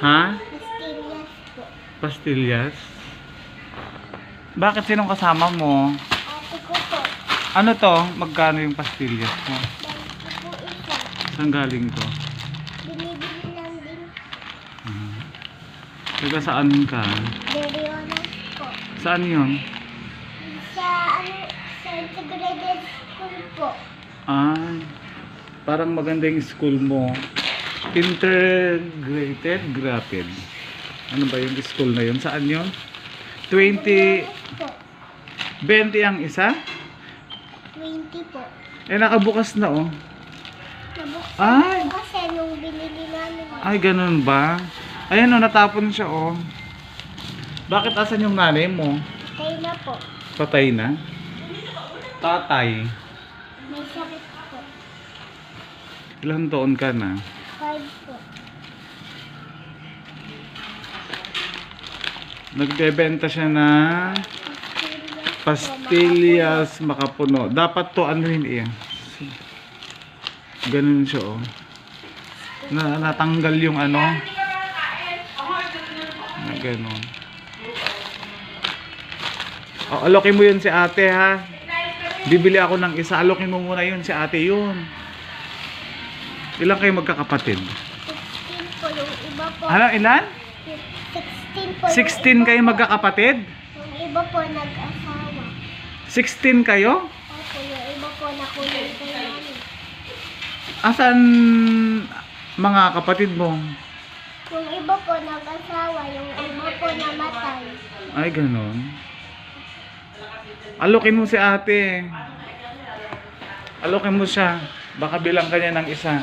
Ha? Pastillas po. Pastillas? Bakit sinong kasama mo? Ate ko po. Ano to? Magkano yung pastillas mo? 20 po isa. Saan galing to? Binibili lang din. Taga saan ka? Beriones po. Saan yun? Sa sa integrated school po. Ay, parang maganda yung school mo. Integrated Rapid. Ano ba yung school na yun? Saan yun? 20, Po. 20 ang isa? 20 po. Eh, nakabukas na oh. Nabuksan Ay! po kasi nung binili namin. Ay, ganun ba? Ayan oh, natapon siya oh. Bakit asan yung nanay mo? Kaya na po. Patay na? Tatay. May sakit po. Ilang taon ka na? 5 po. Nagbebenta siya na pastillas makapuno. Dapat to ano yun eh. Ganun siya oh. Natanggal yung ano. Na ganun. Oh, alokin mo yun si ate ha. Bibili ako ng isa. Alokin mo muna yun si ate yun. Ilan kayo magkakapatid? 16 po yung iba po. Ano, ilan? 16 po. 16 kayo magkakapatid? Yung iba po nag-asawa. 16 kayo? Opo, yung iba po nakulong kay namin. Asan mga kapatid mo? Yung iba po nag-asawa, yung iba po namatay. Ay, ganon. Alokin mo si ate. Alokin mo siya. Baka bilang kanya ng isa.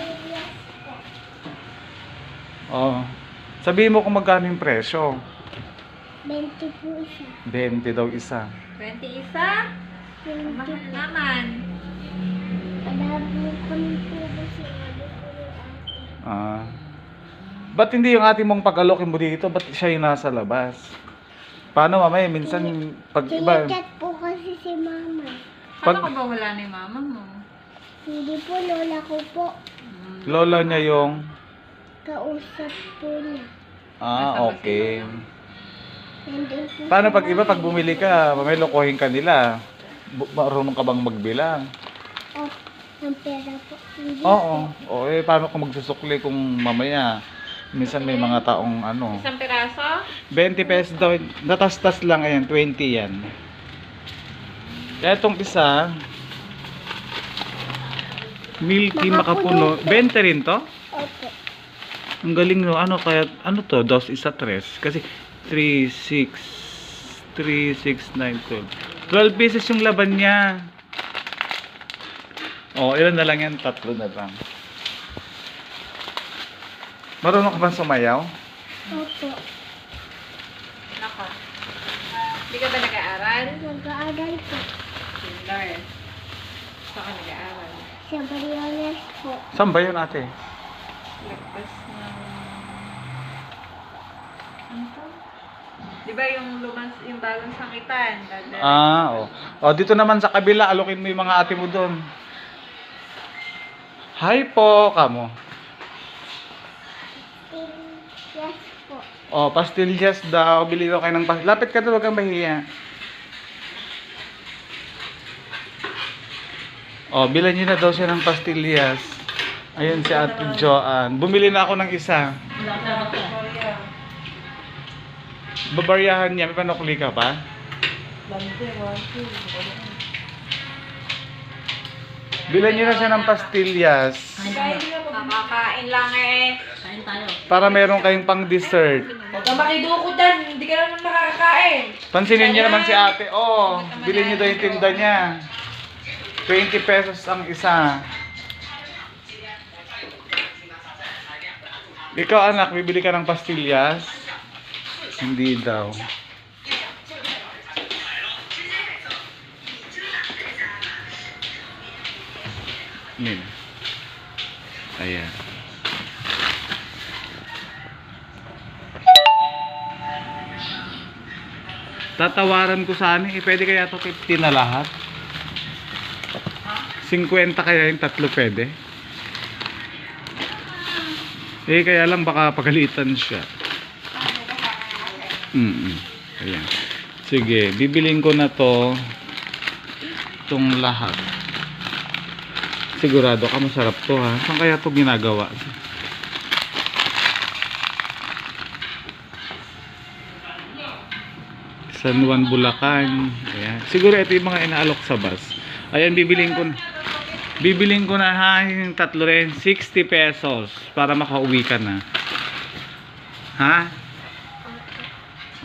Oh. Sabihin mo kung magkano yung presyo. 20 po isa. 20 daw isa. 20 isa? 20 Mahal po. naman. Alabo kami po kasi sabi ko yung ate. Ah. Ba't hindi yung ate mong pag-alokin mo dito? Ba't siya yung nasa labas? Paano mamaya? Minsan pag iba... Sinachat po kasi si mama. Pag- Paano ko ba wala ni mama mo? Hindi po, lola ko po. Lola niya yung... Kausap po niya. Ah, okay. Nandun po Paano si pag iba, mama. pag bumili ka, may lokohin ka nila? Marunong ka bang magbilang? Oh, ang pera po. Hindi Oo. po. O eh, paano kung magsusukli kung mamaya? Minsan may mga taong ano. Isang piraso? 20 pesos daw. Natastas lang ayan. 20 yan. Kaya itong isa, milky makapuno. 20 rin to? Opo. Ang galing no. Ano kaya, ano to? Dos isa tres. Kasi 3, 6, 3, 6, 9, 12. 12 pieces yung laban niya. Oh, ilan na lang yan? 3 na lang. Marunong ka ba sumayaw? Opo. Nako. Hindi ka ba nag-aaral? Nag-aaral po. Kinder. Saan ka nag-aaral? Sa Bariones po. Saan ba yun ate? Lagpas ng... Ano to? Di ba yung yung bagong sakitan? Ah, oh. Oh, dito naman sa kabila, alokin mo yung mga ate mo doon. Hi po, kamo. Yes po. Oh, pastillas daw. Bili daw kayo ng pastillas. Lapit ka doon, wag kang mahiya. Oh, bilan niyo na daw siya ng pastillas. Ayun si Ate Joanne. Bumili na ako ng isa. Babaryahan niya. May panukli ka pa? Bilan niyo na siya ng pastillas. Makakain lang eh. Para meron kayong pang dessert. Huwag ka makidukutan, hindi ka naman makakakain. Pansinin niyo naman si ate. Oh, bilhin niyo daw yung tinda niya. 20 pesos ang isa. Ikaw anak, bibili ka ng pastillas? Hindi daw. Nin. Ayan. Tatawaran ko sana eh. Pwede kaya ito 50 na lahat? 50 kaya yung tatlo pwede? Eh kaya lang baka pagalitan siya. Ayan. Sige, bibiling ko na to. Itong lahat. Sigurado ka masarap to ha. Saan kaya to ginagawa? San Juan, Bulacan. Ayan. Siguro ito yung mga inaalok sa bus. Ayan, bibiling ko na ha, yung tatlo rin, 60 pesos para makauwi ka na. Ha?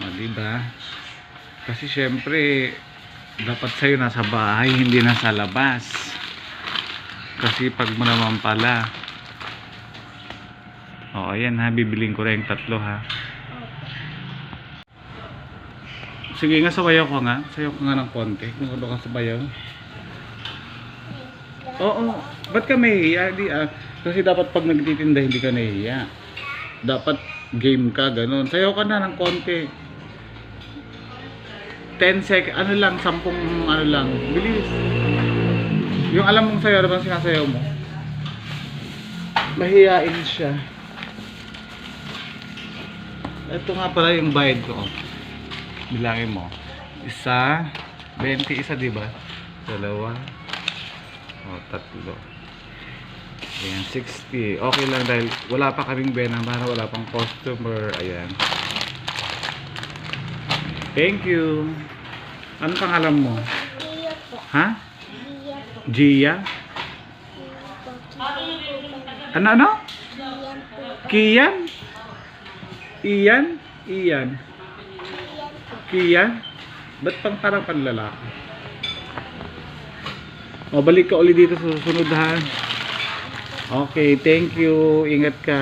O, diba? Kasi syempre, dapat sa'yo nasa bahay, hindi nasa labas. Kasi pag mo naman pala. O, ayan ha, bibiling ko rin yung tatlo ha. Sige nga, sabayaw ko nga. Sayaw ko nga ng konti. Kung ano ka sabayaw. Oo. Ba't ka mahihiya? Kasi dapat pag nagtitinda, hindi ka nahihiya. Dapat game ka, ganun. Sayaw ka na ng konti. 10 seconds, ano lang, 10 ano lang. Bilis. Yung alam mong sayaw, ano bang sinasayaw mo? Mahihiyain siya. Ito nga pala yung bayad ko. Bilangin mo. 1, 20, isa diba? 2, o 3. Ayan, 60. Okay lang dahil wala pa kaming bena, wala pang customer. Ayan. Thank you. Ano pangalan mo? Gia po. Ha? Gia po. Gia? Ano? Gian po. Kian? Ian? Ian? Kian? Ba't pang parang panlalaki? O, balik ka ulit dito sa susunod ha. Okay, thank you. Ingat ka.